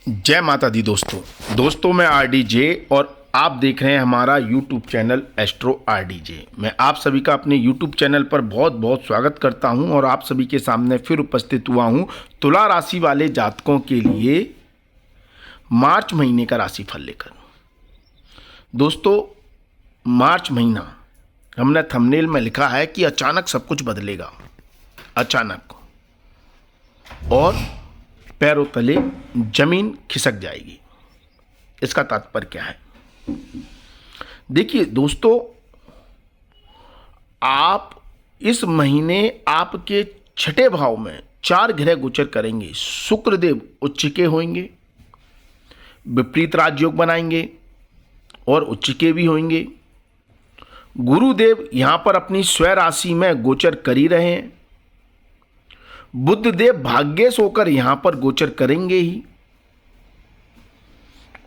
जय माता दी दोस्तों मैं आरडीजे और आप देख रहे हैं हमारा यूट्यूब चैनल एस्ट्रो आरडीजे। मैं आप सभी का अपने यूट्यूब चैनल पर बहुत बहुत स्वागत करता हूं और आप सभी के सामने फिर उपस्थित हुआ हूं तुला राशि वाले जातकों के लिए मार्च महीने का राशिफल लेकर। दोस्तों, मार्च महीना हमने थंबनेल में लिखा है कि अचानक सब कुछ बदलेगा, अचानक, और पैरों तले जमीन खिसक जाएगी। इसका तात्पर्य क्या है? देखिए दोस्तों, आप इस महीने आपके छठे भाव में 4 ग्रह गोचर करेंगे। शुक्रदेव उच्च के होंगे, विपरीत राजयोग बनाएंगे और उच्च के भी होंगे। गुरुदेव यहां पर अपनी स्वय राशि में गोचर कर ही रहे हैं। बुध देव भाग्येश होकर यहां पर गोचर करेंगे ही,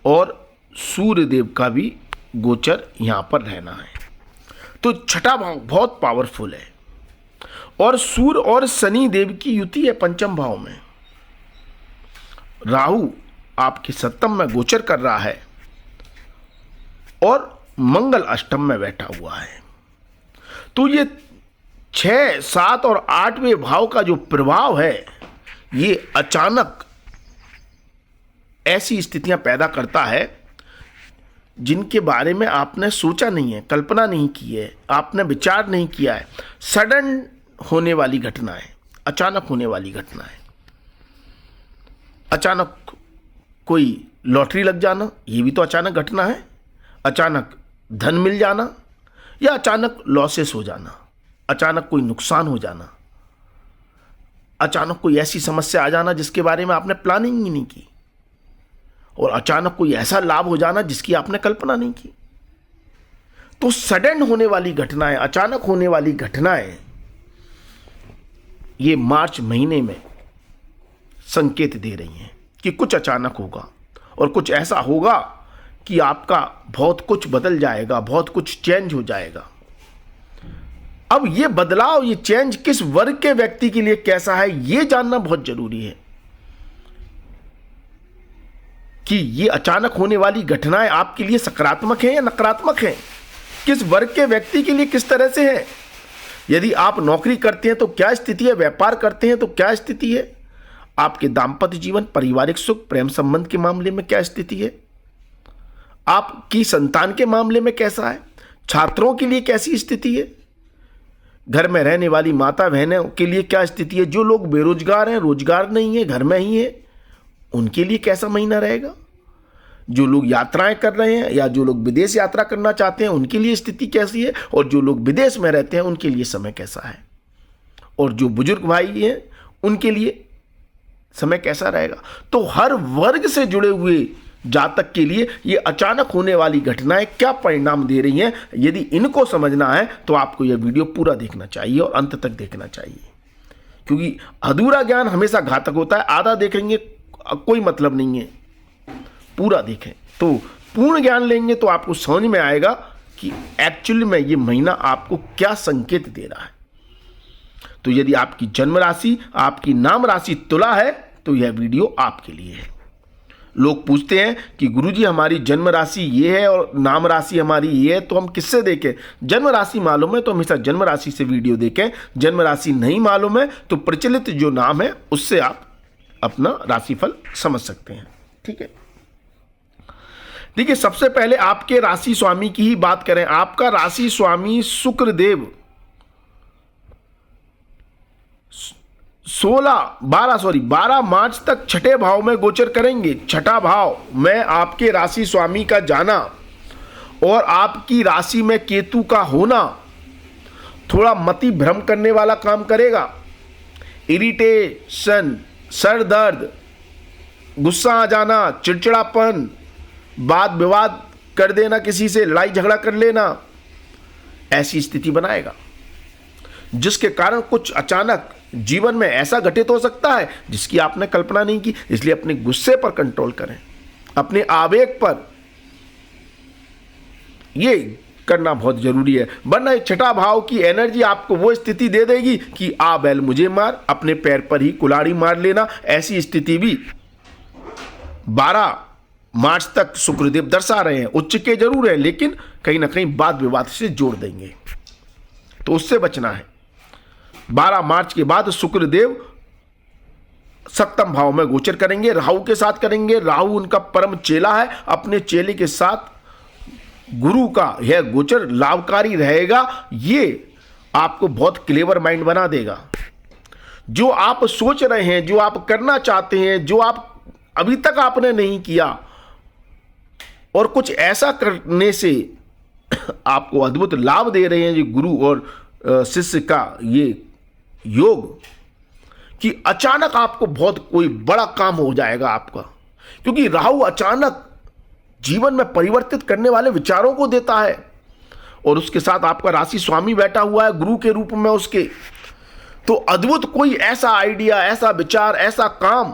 और सूर्य देव का भी गोचर यहां पर रहना है। तो छठा भाव बहुत पावरफुल है और सूर्य और शनि देव की युति है पंचम भाव में। राहु आपके सप्तम में गोचर कर रहा है और मंगल अष्टम में बैठा हुआ है। तो ये 6, 7 और 8वें भाव का जो प्रभाव है, ये अचानक ऐसी स्थितियां पैदा करता है जिनके बारे में आपने सोचा नहीं है, कल्पना नहीं की है, आपने विचार नहीं किया है। सडन होने वाली घटना है, अचानक होने वाली घटना है। अचानक कोई लॉटरी लग जाना, ये भी तो अचानक घटना है। अचानक धन मिल जाना या अचानक लॉसेस हो जाना, अचानक कोई नुकसान हो जाना, अचानक कोई ऐसी समस्या आ जाना जिसके बारे में आपने प्लानिंग ही नहीं की, और अचानक कोई ऐसा लाभ हो जाना जिसकी आपने कल्पना नहीं की। तो सडन होने वाली घटनाएं, अचानक होने वाली घटनाएं, ये मार्च महीने में संकेत दे रही हैं कि कुछ अचानक होगा और कुछ ऐसा होगा कि आपका बहुत कुछ बदल जाएगा, बहुत कुछ चेंज हो जाएगा। अब ये बदलाव, ये चेंज किस वर्ग के व्यक्ति के लिए कैसा है, ये जानना बहुत जरूरी है कि ये अचानक होने वाली घटनाएं आपके लिए सकारात्मक हैं या नकारात्मक हैं, किस वर्ग के व्यक्ति के लिए किस तरह से है। यदि आप नौकरी करते हैं तो क्या स्थिति है, व्यापार करते हैं तो क्या स्थिति है, आपके दांपत्य जीवन, पारिवारिक सुख, प्रेम संबंध के मामले में क्या स्थिति है, आपकी संतान के मामले में कैसा है, छात्रों के लिए कैसी स्थिति है, घर में रहने वाली माता बहनों के लिए क्या स्थिति है, जो लोग बेरोजगार हैं, रोजगार नहीं है, घर में ही है, उनके लिए कैसा महीना रहेगा, जो लोग यात्राएं कर रहे हैं या जो लोग विदेश यात्रा करना चाहते हैं उनके लिए स्थिति कैसी है, और जो लोग विदेश में रहते हैं उनके लिए समय कैसा है, और जो बुजुर्ग भाई हैं उनके लिए समय कैसा रहेगा। तो हर वर्ग से जुड़े हुए जातक के लिए ये अचानक होने वाली घटनाएं क्या परिणाम दे रही हैं, यदि इनको समझना है तो आपको यह वीडियो पूरा देखना चाहिए और अंत तक देखना चाहिए, क्योंकि अधूरा ज्ञान हमेशा घातक होता है। आधा देखेंगे कोई मतलब नहीं है, पूरा देखें तो पूर्ण ज्ञान लेंगे तो आपको समझ में आएगा कि एक्चुअली में ये महीना आपको क्या संकेत दे रहा है। तो यदि आपकी जन्म राशि, आपकी नाम राशि तुला है तो यह वीडियो आपके लिए है। लोग पूछते हैं कि गुरुजी हमारी जन्म राशि ये है और नाम राशि हमारी ये है, तो हम किससे देखें? जन्म राशि मालूम है तो हमेशा जन्म राशि से वीडियो देखें। जन्म राशि नहीं मालूम है तो प्रचलित जो नाम है उससे आप अपना राशिफल समझ सकते हैं। ठीक है, देखिए सबसे पहले आपके राशि स्वामी की ही बात करें। आपका राशि स्वामी शुक्रदेव 12 मार्च तक छठे भाव में गोचर करेंगे। छठा भाव में आपके राशि स्वामी का जाना और आपकी राशि में केतु का होना थोड़ा मति भ्रम करने वाला काम करेगा। इरिटेशन, सर दर्द, गुस्सा आ जाना, चिड़चिड़ापन, वाद विवाद कर देना, किसी से लड़ाई झगड़ा कर लेना, ऐसी स्थिति बनाएगा, जिसके कारण कुछ अचानक जीवन में ऐसा घटित हो सकता है जिसकी आपने कल्पना नहीं की। इसलिए अपने गुस्से पर कंट्रोल करें, अपने आवेग पर ये करना बहुत जरूरी है, वरना छठा भाव की एनर्जी आपको वो स्थिति दे देगी कि आ बैल मुझे मार, अपने पैर पर ही कुल्हाड़ी मार लेना। ऐसी स्थिति भी 12 मार्च तक शुक्रदेव दर्शा रहे हैं, उच्च के जरूर हैं लेकिन कहीं ना कहीं वाद विवाद से जोड़ देंगे, तो उससे बचना है। 12 मार्च के बाद शुक्रदेव सप्तम भाव में गोचर करेंगे, राहु के साथ करेंगे। राहु उनका परम चेला है, अपने चेले के साथ गुरु का यह गोचर लाभकारी रहेगा। ये आपको बहुत क्लेवर माइंड बना देगा। जो आप सोच रहे हैं, जो आप करना चाहते हैं, जो आप अभी तक आपने नहीं किया, और कुछ ऐसा करने से आपको अद्भुत लाभ दे रहे हैं ये गुरु और शिष्य का ये योग, कि अचानक आपको बहुत कोई बड़ा काम हो जाएगा आपका। क्योंकि राहु अचानक जीवन में परिवर्तित करने वाले विचारों को देता है, और उसके साथ आपका राशि स्वामी बैठा हुआ है गुरु के रूप में उसके। तो अद्भुत कोई ऐसा आइडिया, ऐसा विचार, ऐसा काम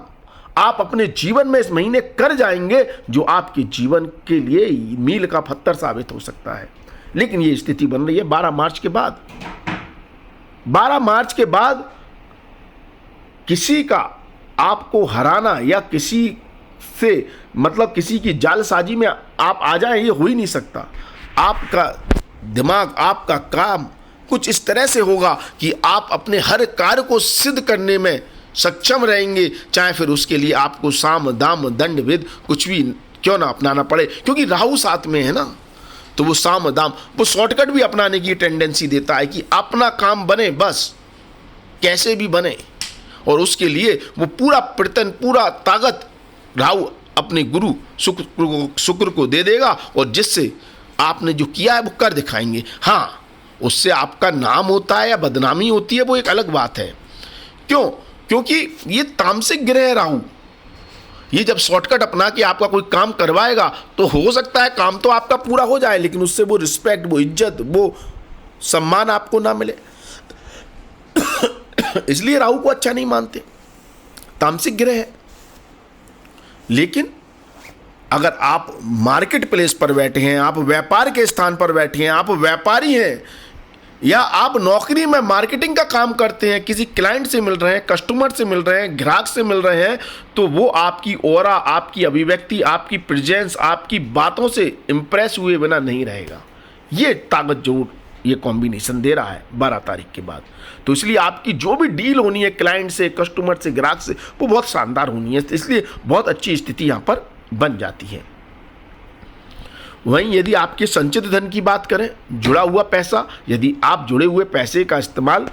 आप अपने जीवन में इस महीने कर जाएंगे जो आपके जीवन के लिए मील का पत्थर साबित हो सकता है। लेकिन ये स्थिति बन रही है 12 मार्च के बाद। 12 मार्च के बाद किसी का आपको हराना या किसी से मतलब किसी की जालसाजी में आप आ जाएं, ये हो ही नहीं सकता। आपका दिमाग, आपका काम कुछ इस तरह से होगा कि आप अपने हर कार्य को सिद्ध करने में सक्षम रहेंगे, चाहे फिर उसके लिए आपको साम दाम दंड भेद कुछ भी क्यों ना अपनाना पड़े। क्योंकि राहु साथ में है ना, तो वो साम दाम, वो शॉर्टकट भी अपनाने की टेंडेंसी देता है कि अपना काम बने, बस कैसे भी बने। और उसके लिए वो पूरा प्रयत्न, पूरा ताकत राहु अपने गुरु शुक्र को दे देगा, और जिससे आपने जो किया है वो कर दिखाएंगे। हाँ, उससे आपका नाम होता है या बदनामी होती है वो एक अलग बात है। क्यों? क्योंकि ये तामसिक ग्रह है राहु। ये जब शॉर्टकट अपना के आपका कोई काम करवाएगा तो हो सकता है काम तो आपका पूरा हो जाए, लेकिन उससे वो रिस्पेक्ट, वो इज्जत, वो सम्मान आपको ना मिले। इसलिए राहु को अच्छा नहीं मानते, तामसिक ग्रह है। लेकिन अगर आप मार्केट प्लेस पर बैठे हैं, आप व्यापार के स्थान पर बैठे हैं, आप व्यापारी हैं, या आप नौकरी में मार्केटिंग का काम करते हैं, किसी क्लाइंट से मिल रहे हैं, कस्टमर से मिल रहे हैं, ग्राहक से मिल रहे हैं, तो वो आपकी ऑरा, आपकी अभिव्यक्ति, आपकी प्रेजेंस, आपकी बातों से इंप्रेस हुए बिना नहीं रहेगा। ये ताकत जो ये कॉम्बिनेशन दे रहा है 12 तारीख के बाद। तो इसलिए आपकी जो भी डील होनी है क्लाइंट से, कस्टमर से, ग्राहक से, वो बहुत शानदार होनी है। इसलिए बहुत अच्छी स्थिति यहाँ पर बन जाती है। वहीं यदि आपके संचित धन की बात करें, जुड़ा हुआ पैसा, यदि आप जुड़े हुए पैसे का इस्तेमाल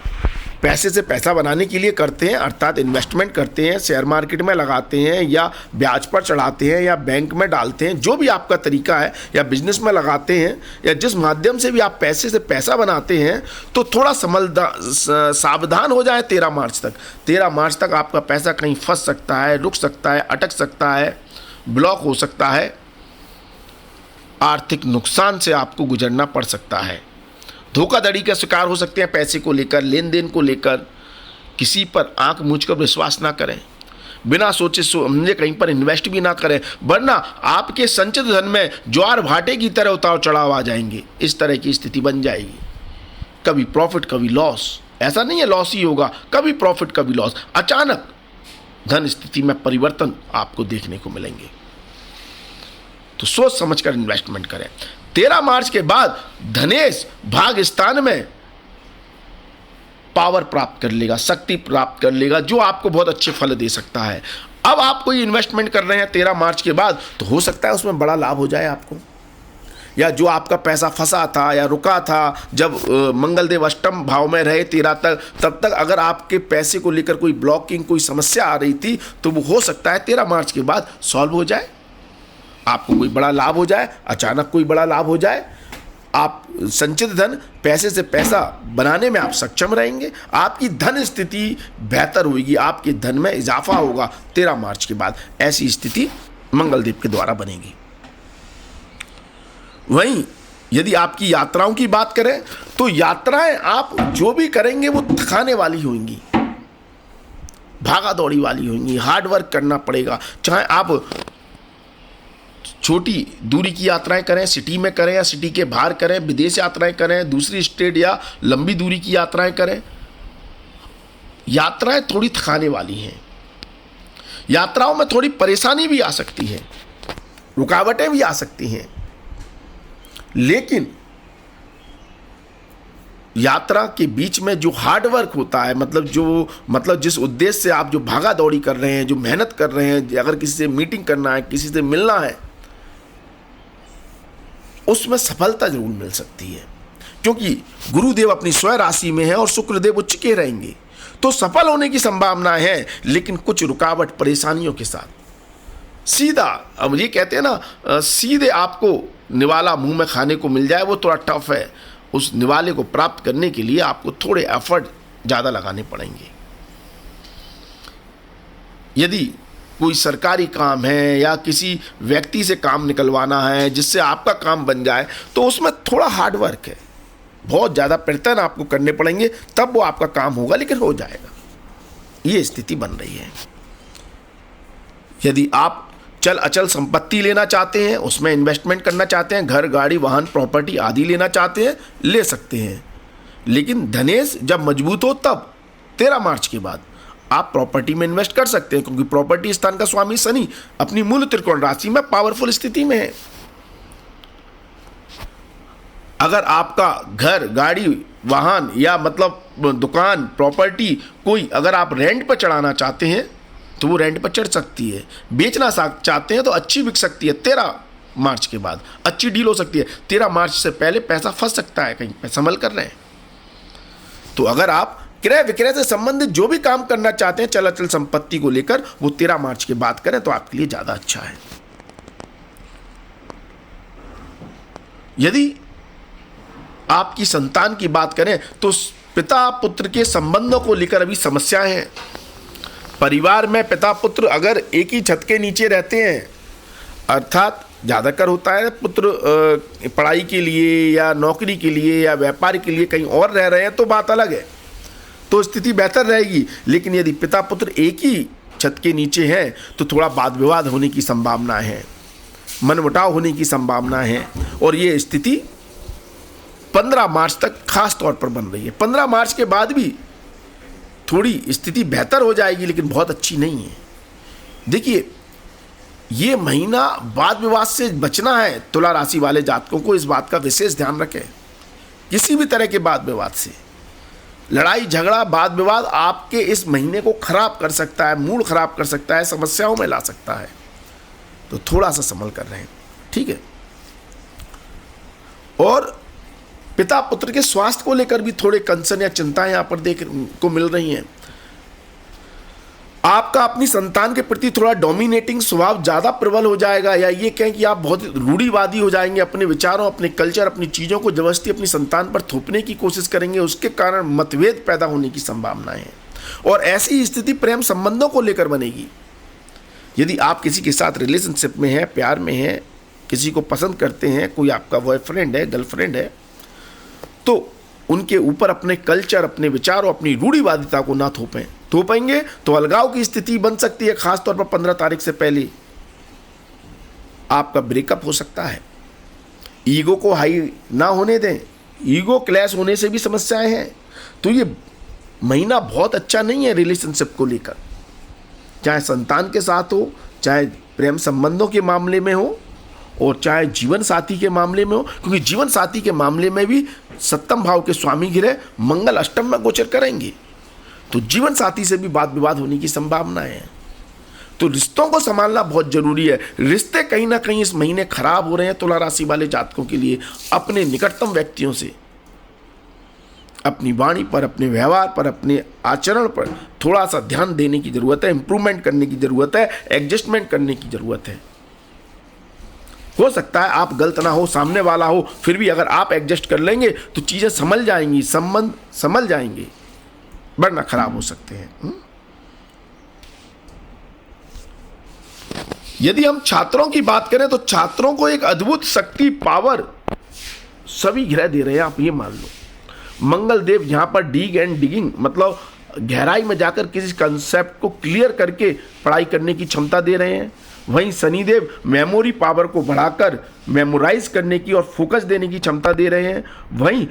पैसे से पैसा बनाने के लिए करते हैं, अर्थात इन्वेस्टमेंट करते हैं, शेयर मार्केट में लगाते हैं, या ब्याज पर चढ़ाते हैं, या बैंक में डालते हैं, जो भी आपका तरीका है, या बिजनेस में लगाते हैं, या जिस माध्यम से भी आप पैसे से पैसा बनाते हैं, तो थोड़ा सावधान हो जाए 13 मार्च तक। 13 मार्च तक आपका पैसा कहीं फंस सकता है, रुक सकता है, अटक सकता है, ब्लॉक हो सकता है, आर्थिक नुकसान से आपको गुजरना पड़ सकता है, धोखाधड़ी का शिकार हो सकते हैं पैसे को लेकर, लेन देन को लेकर। किसी पर आंख मूंझ कर विश्वास ना करें, बिना सोचे समझे कहीं पर इन्वेस्ट भी ना करें, वरना आपके संचित धन में ज्वार भाटे की तरह उतार चढ़ाव आ जाएंगे। इस तरह की स्थिति बन जाएगी, कभी प्रॉफिट कभी लॉस। ऐसा नहीं है लॉस ही होगा, कभी प्रॉफिट कभी लॉस। अचानक धन स्थिति में परिवर्तन आपको देखने को मिलेंगे, तो सोच समझकर इन्वेस्टमेंट करें। 13 मार्च के बाद धनेश भाग स्थान में पावर प्राप्त कर लेगा, शक्ति प्राप्त कर लेगा, जो आपको बहुत अच्छे फल दे सकता है। अब आप कोई इन्वेस्टमेंट कर रहे हैं 13 मार्च के बाद, तो हो सकता है उसमें बड़ा लाभ हो जाए आपको, या जो आपका पैसा फंसा था या रुका था, जब मंगलदेव अष्टम भाव में रहे 13 तक, तब तक अगर आपके पैसे को लेकर कोई ब्लॉकिंग, कोई समस्या आ रही थी, तो वो हो सकता है 13 मार्च के बाद सॉल्व हो जाए, आपको कोई बड़ा लाभ हो जाए, अचानक कोई बड़ा लाभ हो जाए। आप संचित धन, पैसे से पैसा बनाने में आप सक्षम रहेंगे, आपकी धन स्थिति बेहतर होगी, आपके धन में इजाफा होगा 13 मार्च के बाद। ऐसी स्थिति मंगलदेव के द्वारा बनेगी। वहीं यदि आपकी यात्राओं की बात करें, तो यात्राएं आप जो भी करेंगे वो थकाने वाली होंगी, भागा दौड़ी वाली होंगी, हार्ड वर्क करना पड़ेगा। चाहे आप छोटी दूरी की यात्राएं करें, सिटी में करें या सिटी के बाहर करें, विदेश यात्राएं करें, दूसरी स्टेट या लंबी दूरी की यात्राएं करें, यात्राएं थोड़ी थकाने वाली हैं। यात्राओं में थोड़ी परेशानी भी आ सकती है, रुकावटें भी आ सकती हैं, लेकिन यात्रा के बीच में जो हार्डवर्क होता है, मतलब जिस उद्देश्य से आप जो भागा दौड़ी कर रहे हैं, जो मेहनत कर रहे हैं, अगर किसी से मीटिंग करना है, किसी से मिलना है, उसमें सफलता जरूर मिल सकती है, क्योंकि गुरुदेव अपनी स्वयं राशि में है और शुक्रदेव उच्च के रहेंगे, तो सफल होने की संभावना है, लेकिन कुछ रुकावट परेशानियों के साथ। सीधा, अब ये कहते हैं ना, सीधे आपको निवाला मुंह में खाने को मिल जाए, वो थोड़ा टफ है। उस निवाले को प्राप्त करने के लिए आपको थोड़े एफर्ट ज़्यादा लगाने पड़ेंगे। यदि कोई सरकारी काम है या किसी व्यक्ति से काम निकलवाना है जिससे आपका काम बन जाए, तो उसमें थोड़ा हार्डवर्क है, बहुत ज़्यादा प्रयत्न आपको करने पड़ेंगे, तब वो आपका काम होगा, लेकिन हो जाएगा। ये स्थिति बन रही है। यदि आप चल अचल संपत्ति लेना चाहते हैं, उसमें इन्वेस्टमेंट करना चाहते हैं, घर, गाड़ी, वाहन, प्रॉपर्टी आदि लेना चाहते हैं, ले सकते हैं, लेकिन धनेश जब मजबूत हो तब 13 मार्च के बाद आप प्रॉपर्टी में इन्वेस्ट कर सकते हैं, क्योंकि प्रॉपर्टी स्थान का स्वामी शनि अपनी मूल त्रिकोण राशि में पावरफुल स्थिति में है। अगर आपका घर, गाड़ी, वाहन या मतलब दुकान, प्रॉपर्टी कोई अगर आप रेंट पर चढ़ाना चाहते हैं तो वो रेंट पर चढ़ सकती है। बेचना चाहते हैं तो अच्छी बिक सकती है, 13 मार्च के बाद अच्छी डील हो सकती है। 13 मार्च से पहले पैसा फंस सकता है, कहीं पैसा संभल कर रहे हैं। तो अगर आप क्रय विक्रय से संबंधित जो भी काम करना चाहते हैं चल अचल संपत्ति को लेकर, वो 13 मार्च के बाद करें तो आपके लिए ज़्यादा अच्छा है। यदि आपकी संतान की बात करें तो पिता पुत्र के संबंधों को लेकर अभी समस्याएं हैं। परिवार में पिता पुत्र अगर एक ही छत के नीचे रहते हैं, अर्थात ज़्यादातर होता है पुत्र पढ़ाई के लिए या नौकरी के लिए या व्यापार के लिए कहीं और रह रहे हैं तो बात अलग है, तो स्थिति बेहतर रहेगी। लेकिन यदि पिता पुत्र एक ही छत के नीचे हैं तो थोड़ा वाद विवाद होने की संभावना है, मनमुटाव होने की संभावना है, और ये स्थिति 15 मार्च तक खास तौर पर बन रही है। 15 मार्च के बाद भी थोड़ी स्थिति बेहतर हो जाएगी, लेकिन बहुत अच्छी नहीं है। देखिए, ये महीना वाद विवाद से बचना है। तुला राशि वाले जातकों को इस बात का विशेष ध्यान रखें। किसी भी तरह के वाद विवाद से, लड़ाई झगड़ा, वाद विवाद आपके इस महीने को खराब कर सकता है, मूड खराब कर सकता है, समस्याओं में ला सकता है, तो थोड़ा सा संभल कर रहें, ठीक है। और पिता पुत्र के स्वास्थ्य को लेकर भी थोड़े कंसर्न या चिंताएं यहां पर देखने को मिल रही हैं। आपका अपनी संतान के प्रति थोड़ा डोमिनेटिंग स्वभाव ज्यादा प्रबल हो जाएगा, या ये कहें कि आप बहुत रूढ़िवादी हो जाएंगे, अपने विचारों, अपने कल्चर, अपनी चीजों को जबरदस्ती अपनी संतान पर थोपने की कोशिश करेंगे, उसके कारण मतभेद पैदा होने की संभावनाएं हैं। और ऐसी स्थिति प्रेम संबंधों को लेकर बनेगी। यदि आप किसी के साथ रिलेशनशिप में हैं, प्यार में हैं, किसी को पसंद करते हैं, कोई आपका बॉयफ्रेंड है, गर्लफ्रेंड है, तो उनके ऊपर अपने कल्चर, अपने विचारों, अपनी रूढ़िवादिता को ना थोपेंगे तो अलगाव की स्थिति बन सकती है। खासतौर पर 15 तारीख से पहले आपका ब्रेकअप हो सकता है। ईगो को हाई ना होने दें, ईगो क्लैश होने से भी समस्याएं हैं। तो ये महीना बहुत अच्छा नहीं है रिलेशनशिप को लेकर, चाहे संतान के साथ हो, चाहे प्रेम संबंधों के मामले में हो, और चाहे जीवन साथी के मामले में हो, क्योंकि जीवन साथी के मामले में भी सप्तम भाव के स्वामी ग्रह मंगल अष्टम में गोचर करेंगे, तो जीवन साथी से भी वाद विवाद होने की संभावना है। तो रिश्तों को संभालना बहुत जरूरी है। रिश्ते कहीं ना कहीं इस महीने खराब हो रहे हैं तुला राशि वाले जातकों के लिए। अपने निकटतम व्यक्तियों से अपनी वाणी पर, अपने व्यवहार पर, अपने आचरण पर थोड़ा सा ध्यान देने की जरूरत है, इंप्रूवमेंट करने की जरूरत है, एडजस्टमेंट करने की जरूरत है। हो सकता है आप गलत ना हो, सामने वाला हो, फिर भी अगर आप एडजस्ट कर लेंगे तो चीजें संभल जाएंगी, संबंध संभल जाएंगे, वरना खराब हो सकते हैं। यदि हम छात्रों की बात करें तो छात्रों को एक अद्भुत शक्ति, पावर सभी ग्रह दे रहे हैं। आप ये मान लो मंगल देव यहां पर डीग एंड डिगिंग, मतलब गहराई में जाकर किसी कंसेप्ट को क्लियर करके पढ़ाई करने की क्षमता दे रहे हैं। वहीं शनिदेव मेमोरी पावर को बढ़ाकर मेमोराइज करने की और फोकस देने की क्षमता दे रहे हैं। वहीं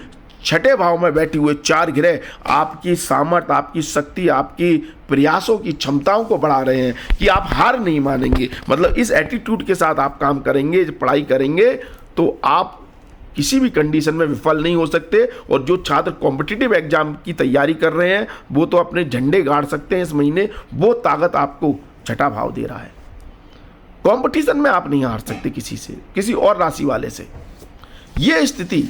छठे भाव में बैठे हुए 4 ग्रह आपकी सामर्थ्य, आपकी शक्ति, आपकी प्रयासों की क्षमताओं को बढ़ा रहे हैं कि आप हार नहीं मानेंगे। मतलब इस एटीट्यूड के साथ आप काम करेंगे, पढ़ाई करेंगे, तो आप किसी भी कंडीशन में विफल नहीं हो सकते। और जो छात्र कॉम्पिटिटिव एग्जाम की तैयारी कर रहे हैं वो तो अपने झंडे गाड़ सकते हैं इस महीने, वो ताकत आपको छठा भाव दे रहा है। कंपटीशन में आप नहीं हार सकते किसी से, किसी और राशि वाले से। यह स्थिति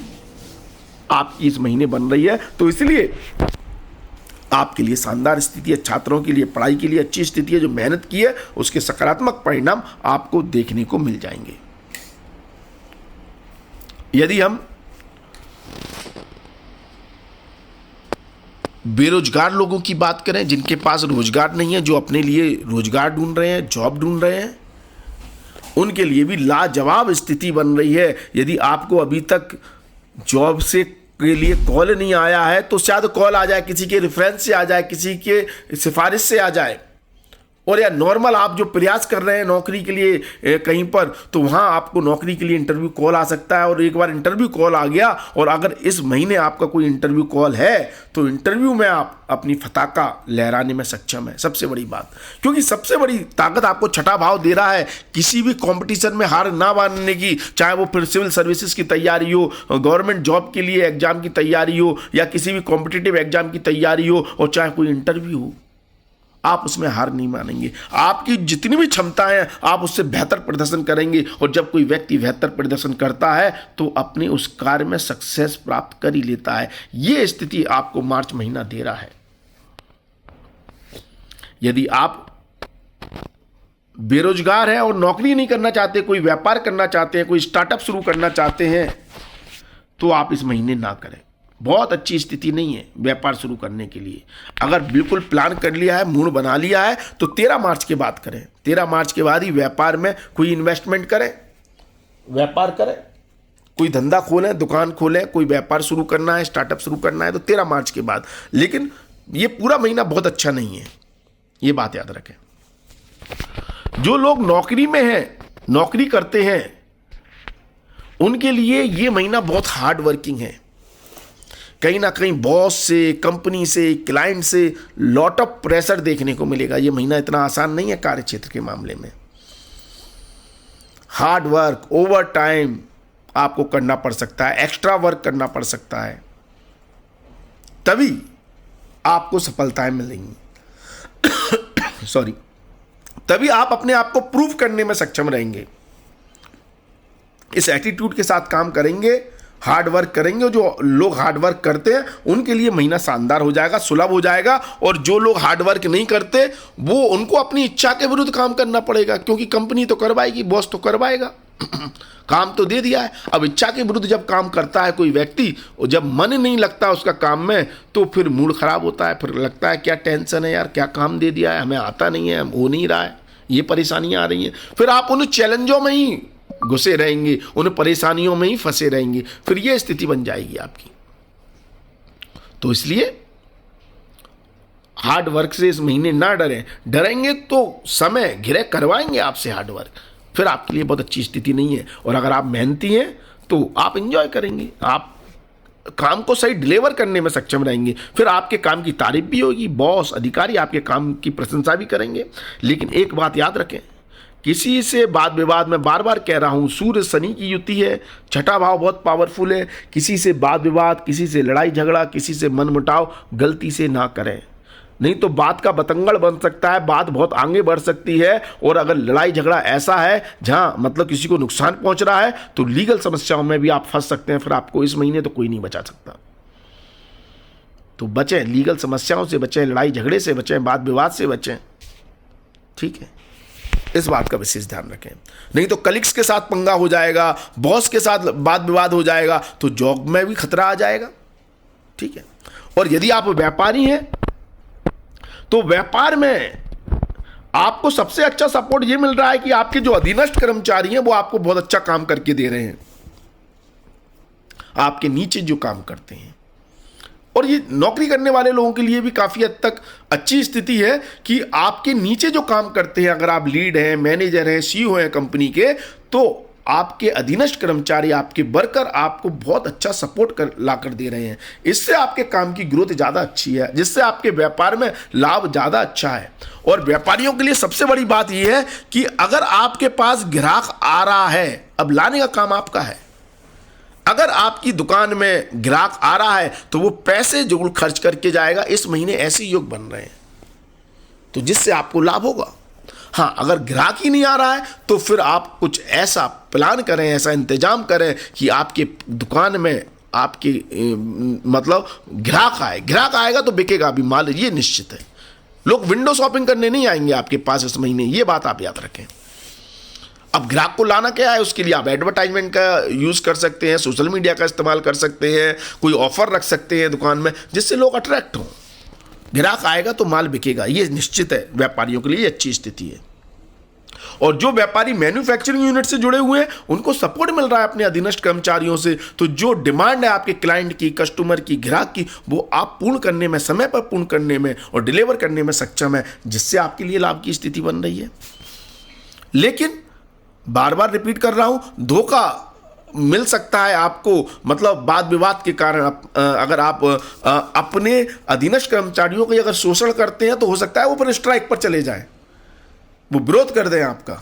आपकी इस महीने बन रही है, तो इसलिए आपके लिए शानदार स्थिति है। छात्रों के लिए पढ़ाई के लिए अच्छी स्थिति है। जो मेहनत की है उसके सकारात्मक परिणाम आपको देखने को मिल जाएंगे। यदि हम बेरोजगार लोगों की बात करें, जिनके पास रोजगार नहीं है, जो अपने लिए रोजगार ढूंढ रहे हैं, जॉब ढूंढ रहे हैं, उनके लिए भी लाजवाब स्थिति बन रही है। यदि आपको अभी तक जॉब से के लिए कॉल नहीं आया है तो शायद कॉल आ जाए, किसी के रेफरेंस से आ जाए, किसी के सिफारिश से आ जाए। और या नॉर्मल आप जो प्रयास कर रहे हैं नौकरी के लिए कहीं पर, तो वहाँ आपको नौकरी के लिए इंटरव्यू कॉल आ सकता है। और एक बार इंटरव्यू कॉल आ गया और अगर इस महीने आपका कोई इंटरव्यू कॉल है तो इंटरव्यू में आप अपनी पताका लहराने में सक्षम है। सबसे बड़ी बात, क्योंकि सबसे बड़ी ताकत आपको छठा भाव दे रहा है। किसी भी कंपटीशन में हार ना मानने की, चाहे वो फिर सिविल सर्विसेज की तैयारी हो, गवर्नमेंट जॉब के लिए एग्जाम की तैयारी हो, या किसी भी कॉम्पिटिटिव एग्जाम की तैयारी हो, और चाहे कोई इंटरव्यू हो, आप उसमें हार नहीं मानेंगे। आपकी जितनी भी क्षमताएं हैं आप उससे बेहतर प्रदर्शन करेंगे। और जब कोई व्यक्ति बेहतर प्रदर्शन करता है तो अपने उस कार्य में सक्सेस प्राप्त कर ही लेता है। यह स्थिति आपको मार्च महीना दे रहा है। यदि आप बेरोजगार हैं और नौकरी नहीं करना चाहते, कोई व्यापार करना चाहते हैं, कोई स्टार्टअप शुरू करना चाहते हैं, तो आप इस महीने ना करें। बहुत अच्छी स्थिति नहीं है व्यापार शुरू करने के लिए। अगर बिल्कुल प्लान कर लिया है, मूड बना लिया है, तो 13 मार्च के बाद करें। 13 मार्च के बाद ही व्यापार में कोई इन्वेस्टमेंट करें, व्यापार करें, कोई धंधा खोलें, दुकान खोलें, कोई व्यापार शुरू करना है, स्टार्टअप शुरू करना है, तो 13 मार्च के बाद। लेकिन ये पूरा महीना बहुत अच्छा नहीं है, ये बात याद रखें। जो लोग नौकरी में हैं, नौकरी करते हैं, उनके लिए ये महीना बहुत हार्ड वर्किंग है। कहीं ना कहीं बॉस से, कंपनी से, क्लाइंट से लॉट ऑफ प्रेशर देखने को मिलेगा। ये महीना इतना आसान नहीं है कार्य क्षेत्र के मामले में। हार्ड वर्क, ओवर टाइम आपको करना पड़ सकता है, एक्स्ट्रा वर्क करना पड़ सकता है, तभी आपको सफलताएं मिलेंगी। सॉरी, तभी आप अपने आप को प्रूव करने में सक्षम रहेंगे। इस एटीट्यूड के साथ काम करेंगे, हार्ड वर्क करेंगे। जो लोग हार्ड वर्क करते हैं उनके लिए महीना शानदार हो जाएगा, सुलभ हो जाएगा। और जो लोग हार्ड वर्क नहीं करते, वो उनको अपनी इच्छा के विरुद्ध काम करना पड़ेगा, क्योंकि कंपनी तो करवाएगी, बॉस तो करवाएगा, काम तो दे दिया है। अब इच्छा के विरुद्ध जब काम करता है कोई व्यक्ति, और जब मन नहीं लगता उसका काम में, तो फिर मूड खराब होता है। फिर लगता है क्या टेंशन है यार, क्या काम दे दिया है, हमें आता नहीं है, हो नहीं रहा है, ये परेशानियां आ रही हैं। फिर आप उन चैलेंजों में ही घुसे रहेंगे, उन परेशानियों में ही फंसे रहेंगे, फिर यह स्थिति बन जाएगी आपकी। तो इसलिए हार्ड वर्क से इस महीने ना डरें। डरेंगे तो समय घिरे करवाएंगे आपसे हार्ड वर्क, फिर आपके लिए बहुत अच्छी स्थिति नहीं है। और अगर आप मेहनती हैं तो आप एंजॉय करेंगे, आप काम को सही डिलीवर करने में सक्षम रहेंगे, फिर आपके काम की तारीफ भी होगी, बॉस, अधिकारी आपके काम की प्रशंसा भी करेंगे। लेकिन एक बात याद रखें, किसी से वाद विवाद, मैं बार बार कह रहा हूं, सूर्य शनि की युति है, छठा भाव बहुत पावरफुल है। किसी से वाद विवाद, किसी से लड़ाई झगड़ा, किसी से मनमुटाव गलती से ना करें, नहीं तो बात का बतंगड़ बन सकता है, बात बहुत आगे बढ़ सकती है। और अगर लड़ाई झगड़ा ऐसा है जहां मतलब किसी को नुकसान पहुंच रहा है, तो लीगल समस्याओं में भी आप फंस सकते हैं। फिर आपको इस महीने तो कोई नहीं बचा सकता। तो बचें, लीगल समस्याओं से बचें, लड़ाई झगड़े से बचें, वाद विवाद से बचें, ठीक है, इस बात का विशेष ध्यान रखें। नहीं तो कलीग्स के साथ पंगा हो जाएगा, बॉस के साथ वाद विवाद हो जाएगा, तो जॉब में भी खतरा आ जाएगा, ठीक है। और यदि आप व्यापारी हैं तो व्यापार में आपको सबसे अच्छा सपोर्ट यह मिल रहा है कि आपके जो अधीनस्थ कर्मचारी हैं वो आपको बहुत अच्छा काम करके दे रहे हैं, आपके नीचे जो काम करते हैं। और ये नौकरी करने वाले लोगों के लिए भी काफ़ी हद तक अच्छी स्थिति है कि आपके नीचे जो काम करते हैं, अगर आप लीड हैं, मैनेजर हैं, सीईओ हैं कंपनी के, तो आपके अधीनस्थ कर्मचारी, आपके वर्कर आपको बहुत अच्छा सपोर्ट कर ला कर दे रहे हैं। इससे आपके काम की ग्रोथ ज़्यादा अच्छी है, जिससे आपके व्यापार में लाभ ज़्यादा अच्छा है। और व्यापारियों के लिए सबसे बड़ी बात यह है कि अगर आपके पास ग्राहक आ रहा है, अब लाने का काम आपका है। अगर आपकी दुकान में ग्राहक आ रहा है तो वो पैसे जरूर खर्च करके जाएगा। इस महीने ऐसे योग बन रहे हैं तो जिससे आपको लाभ होगा। हाँ, अगर ग्राहक ही नहीं आ रहा है तो फिर आप कुछ ऐसा प्लान करें, ऐसा इंतजाम करें कि आपके दुकान में आपके मतलब ग्राहक आए। ग्राहक आएगा तो बिकेगा भी माल, ये निश्चित है। लोग विंडो शॉपिंग करने नहीं आएंगे आपके पास इस महीने, ये बात आप याद रखें। अब ग्राहक को लाना क्या है, उसके लिए आप एडवर्टाइजमेंट का यूज़ कर सकते हैं, सोशल मीडिया का इस्तेमाल कर सकते हैं, कोई ऑफर रख सकते हैं दुकान में जिससे लोग अट्रैक्ट हों। ग्राहक आएगा तो माल बिकेगा, ये निश्चित है। व्यापारियों के लिए अच्छी स्थिति है। और जो व्यापारी मैन्युफैक्चरिंग यूनिट से जुड़े हुए हैं उनको सपोर्ट मिल रहा है अपने अधीनस्थ कर्मचारियों से। तो जो डिमांड है आपके क्लाइंट की, कस्टमर की, ग्राहक की, वो आप पूर्ण करने में, समय पर पूर्ण करने में और डिलीवर करने में सक्षम है, जिससे आपके लिए लाभ की स्थिति बन रही है। लेकिन बार बार रिपीट कर रहा हूं, धोखा मिल सकता है आपको, मतलब वाद विवाद के कारण। अगर आप अपने अधीनस्थ कर्मचारियों को अगर शोषण करते हैं तो हो सकता है वो फिर स्ट्राइक पर चले जाएं, वो विरोध कर दें आपका।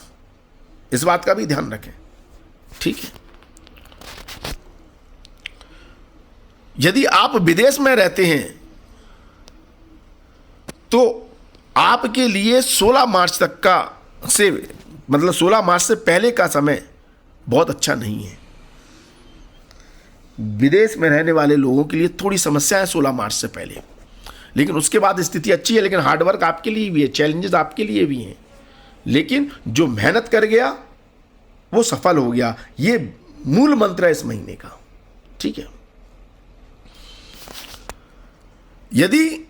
इस बात का भी ध्यान रखें, ठीक है। यदि आप विदेश में रहते हैं तो आपके लिए 16 मार्च तक का से मतलब 16 मार्च से पहले का समय बहुत अच्छा नहीं है। विदेश में रहने वाले लोगों के लिए थोड़ी समस्या है 16 मार्च से पहले, लेकिन उसके बाद स्थिति अच्छी है। लेकिन हार्डवर्क आपके लिए भी है, चैलेंजेस आपके लिए भी हैं, लेकिन जो मेहनत कर गया वो सफल हो गया। ये मूल मंत्र है इस महीने का, ठीक है। यदि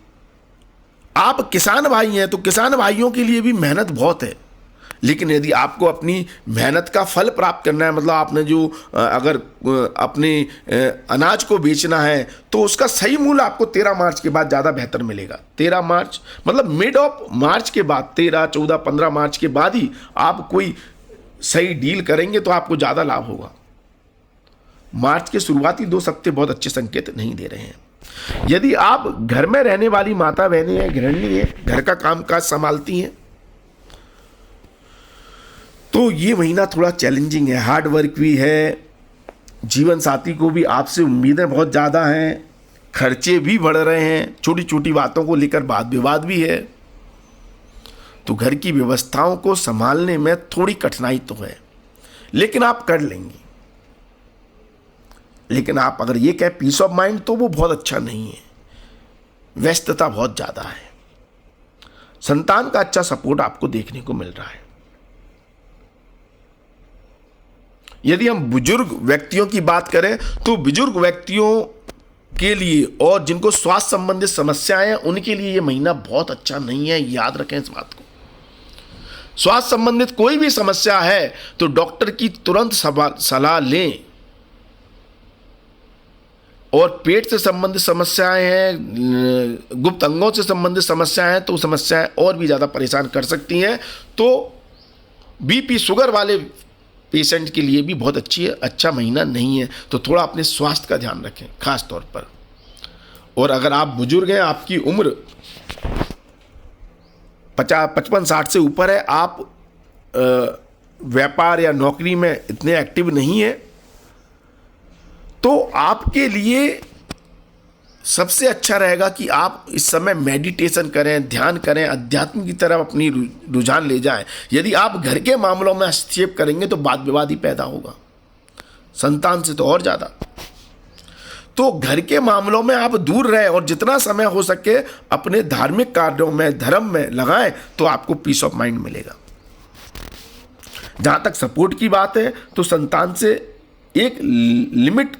आप किसान भाई हैं तो किसान भाइयों के लिए भी मेहनत बहुत है, लेकिन यदि आपको अपनी मेहनत का फल प्राप्त करना है, मतलब आपने जो अगर अपने अनाज को बेचना है तो उसका सही मूल्य आपको 13 मार्च के बाद ज़्यादा बेहतर मिलेगा। 13 मार्च मतलब मिड ऑफ मार्च के बाद, 13, 14, 15 मार्च के बाद ही आप कोई सही डील करेंगे तो आपको ज़्यादा लाभ होगा। मार्च के शुरुआती 2 हफ्ते बहुत अच्छे संकेत नहीं दे रहे हैं। यदि आप घर में रहने वाली माता बहनें हैं, गृहिणी हैं, घर का काम काज संभालती हैं, तो ये महीना थोड़ा चैलेंजिंग है। हार्ड वर्क भी है, जीवन साथी को भी आपसे उम्मीदें बहुत ज़्यादा हैं, खर्चे भी बढ़ रहे हैं, छोटी छोटी बातों को लेकर वाद विवाद भी है। तो घर की व्यवस्थाओं को संभालने में थोड़ी कठिनाई तो है, लेकिन आप कर लेंगी। लेकिन आप अगर ये कहें पीस ऑफ माइंड, तो वो बहुत अच्छा नहीं है। व्यस्तता बहुत ज़्यादा है। संतान का अच्छा सपोर्ट आपको देखने को मिल रहा है। यदि हम बुजुर्ग व्यक्तियों की बात करें तो बुजुर्ग व्यक्तियों के लिए और जिनको स्वास्थ्य संबंधित समस्याएं हैं उनके लिए यह महीना बहुत अच्छा नहीं है। याद रखें इस बात को। स्वास्थ्य संबंधित कोई भी समस्या है तो डॉक्टर की तुरंत सलाह लें। और पेट से संबंधित समस्याएं हैं, गुप्त अंगों से संबंधित समस्याएं हैं, तो समस्याएं और भी ज़्यादा परेशान कर सकती हैं। तो बीपी शुगर वाले पेशेंट के लिए भी बहुत अच्छा महीना नहीं है। तो थोड़ा अपने स्वास्थ्य का ध्यान रखें खास तौर पर। और अगर आप बुजुर्ग हैं, आपकी उम्र 55-60 से ऊपर है, आप व्यापार या नौकरी में इतने एक्टिव नहीं है, तो आपके लिए सबसे अच्छा रहेगा कि आप इस समय मेडिटेशन करें, ध्यान करें, अध्यात्म की तरफ अपनी रुझान ले जाएं। यदि आप घर के मामलों में हस्तक्षेप करेंगे तो वाद विवाद ही पैदा होगा, संतान से तो और ज़्यादा। तो घर के मामलों में आप दूर रहें और जितना समय हो सके अपने धार्मिक कार्यों में, धर्म में लगाएं, तो आपको पीस ऑफ माइंड मिलेगा। जहाँ तक सपोर्ट की बात है तो संतान से एक लिमिट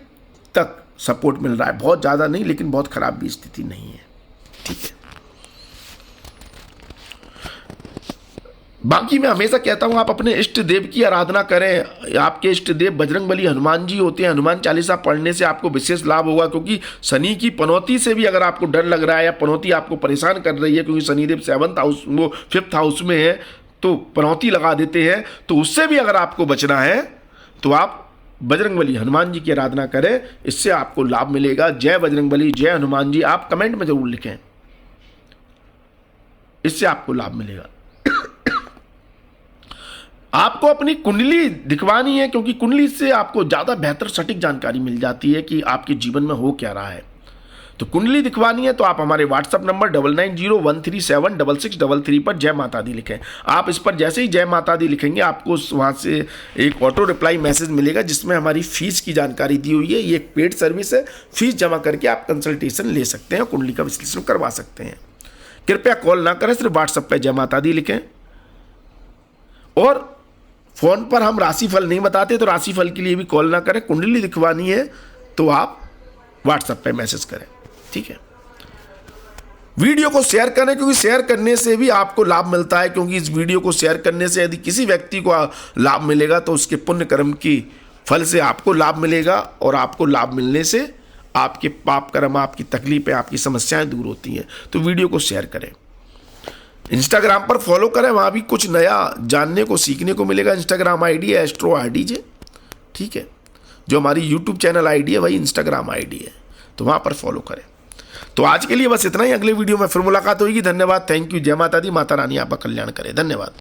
तक सपोर्ट मिल रहा है, बहुत ज़्यादा नहीं, लेकिन बहुत खराब भी स्थिति नहीं है, ठीक है। बाकी मैं हमेशा कहता हूं आप अपने इष्ट देव की आराधना करें। आपके इष्ट देव बजरंगबली हनुमान जी होते हैं। हनुमान चालीसा पढ़ने से आपको विशेष लाभ होगा, क्योंकि शनि की पनौती से भी अगर आपको डर लग रहा है या पनौती आपको परेशान कर रही है, क्योंकि शनिदेव 7th हाउस, वो 5th हाउस में है, तो पनौती लगा देते हैं। तो उससे भी अगर आपको बचना है तो आप बजरंगबली हनुमान जी की आराधना करें, इससे आपको लाभ मिलेगा। जय बजरंगबली, जय हनुमान जी, आप कमेंट में जरूर लिखें, इससे आपको लाभ मिलेगा। आपको अपनी कुंडली दिखवानी है, क्योंकि कुंडली से आपको ज्यादा बेहतर सटीक जानकारी मिल जाती है कि आपके जीवन में हो क्या रहा है। तो कुंडली दिखवानी है तो आप हमारे व्हाट्सएप नंबर 9901376633 पर जय माता दी लिखें। आप इस पर जैसे ही जय माता दी लिखेंगे, आपको वहां से एक ऑटो रिप्लाई मैसेज मिलेगा जिसमें हमारी फीस की जानकारी दी हुई है। ये एक पेड सर्विस है, फीस जमा करके आप कंसल्टेशन ले सकते हैं, कुंडली का विश्लेषण करवा सकते हैं। कृपया कॉल ना करें, सिर्फ व्हाट्सएप पर जय माता दी लिखें। और फोन पर हम राशिफल नहीं बताते, तो राशिफल के लिए भी कॉल ना करें। कुंडली दिखवानी है तो आप व्हाट्सएप पे मैसेज करें, ठीक है। वीडियो को शेयर करें, क्योंकि शेयर करने से भी आपको लाभ मिलता है, क्योंकि इस वीडियो को शेयर करने से यदि किसी व्यक्ति को लाभ मिलेगा तो उसके पुण्य कर्म की फल से आपको लाभ मिलेगा, और आपको लाभ मिलने से आपके पाप कर्म, आपकी तकलीफें, आपकी समस्याएं दूर होती हैं। तो वीडियो को शेयर करें। इंस्टाग्राम पर फॉलो करें, वहां भी कुछ नया जानने को, सीखने को मिलेगा। इंस्टाग्राम आईडी है एस्ट्रो आरडीजे, ठीक है। जो हमारी यूट्यूब चैनल आईडी है वही इंस्टाग्राम आईडी है, तो वहां पर फॉलो करें। तो आज के लिए बस इतना ही, अगले वीडियो में फिर मुलाकात होगी। धन्यवाद, थैंक यू, जय माता दी, माता रानी आपका कल्याण करे। धन्यवाद।